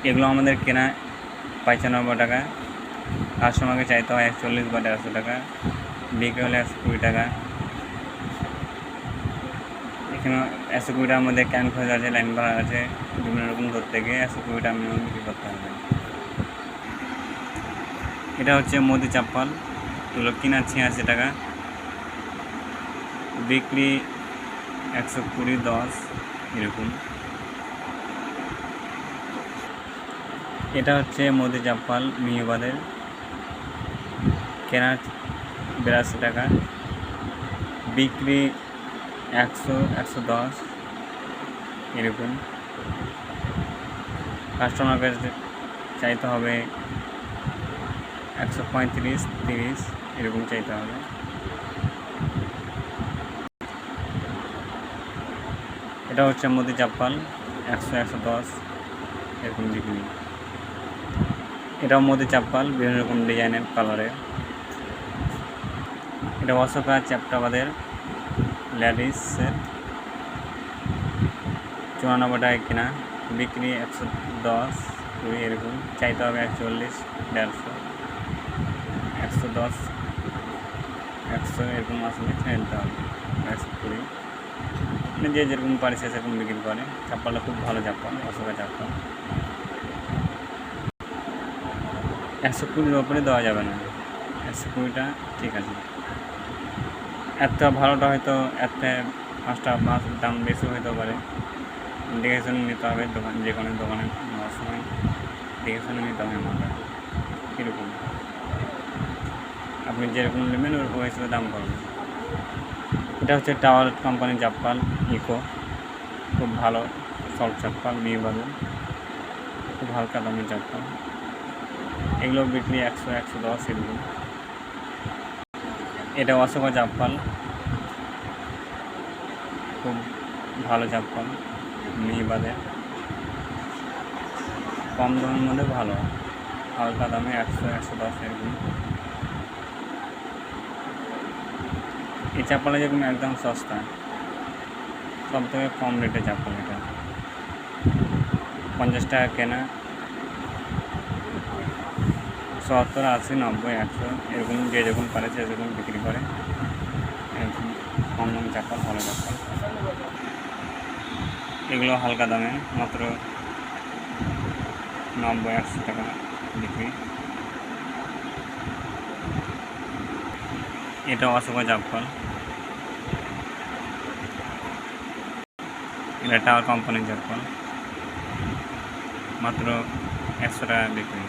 এগুলো আমাদের কেনা 95 টাকা, কাস্টমারকে চাইতে হয় 140 বা 150 টাকা, বিক্রি হলে 120 টাকা। এখানে 120 টাকার মধ্যে ক্যান খরচ আছে, লাইন ভাড়া আছে, বিভিন্ন রকম ধরতে গিয়ে 120 টাকা মিনিমাম বিক্রি করতে হবে। এটা হচ্ছে মোদি চাপ্পাল, এগুলো কিনা 86 টাকা, বিক্রি 120, 10 এরকম। এটা হচ্ছে মোদি চাপ্পাল মিহিবাদের, কেনা 82 টাকা, বিক্রি 100, 110 এরকম। কাস্টমারকে চাইতে হবে 135, 30 এরকম চাইতে হবে। এটা হচ্ছে মোদি চাপ্পাল 100, 110 এরকম বিক্রি। এটাও মোদি চাপ্পাল, বিভিন্ন রকম ডিজাইনের কালারের। এটা অশোকা চ্যাপ্টাবাদের লেডিসের, 94 টাকায় কেনা, বিক্রি 110, 20 এরকম। চাইতে হবে 140, 150, 110, 100 এরকম আসলে ছেড়ে দিতে হবে, 120। মানে যে যেরকম পারে সে সেরকম বিক্রি করে। চাপ্পালটা খুব ভালো চাপ্পাল, অশোকা চাপ্পাল। 120-র ওপরে দেওয়া যাবে না, 120টা ঠিক আছে। একটা ভালোটা হয়তো একটা 5টা দাম বেশি হইতে পারে, দেখে শুনে নিতে হবে। যে কোনো দোকানে নেওয়ার সময় দেখে শুনে নিতে হবে মালটা কীরকম। আপনি যেরকম নেবেন ওই হিসেবে দাম করবেন। এটা হচ্ছে টাওয়ার কোম্পানির চাপ্পাল ইকো, খুব ভালো সফট চাপ্পাল, মিহিবাদের, খুব হালকা দামের চাপ্পাল। এগুলো বিক্রি 100, 110 এরকম। এটা অশোকা চাপ্পাল, খুব ভালো চাপ্পাল মিহিবাদের, কম দামের মধ্যে ভালো, হালকা দামে 100, 110 এরকম। এই চাপ্পালটা যেরকম একদম সস্তা, সব থেকে কম রেটে চাপ্পাল। এটা 50 টাকা কেনা, 70, 80, 90, 100 এরকম যে যখন পারে সে যখন বিক্রি করে। এরকম কম দামি চাপ্পাল, ভালো চাপ্পাল। এগুলো হালকা দামে মাত্র 90, 100 টাকা বিক্রি। এটা অশোকা চাপ্পাল, এটা টাওয়ার কোম্পানির চাপ্পাল, মাত্র 100 টাকা বিক্রি।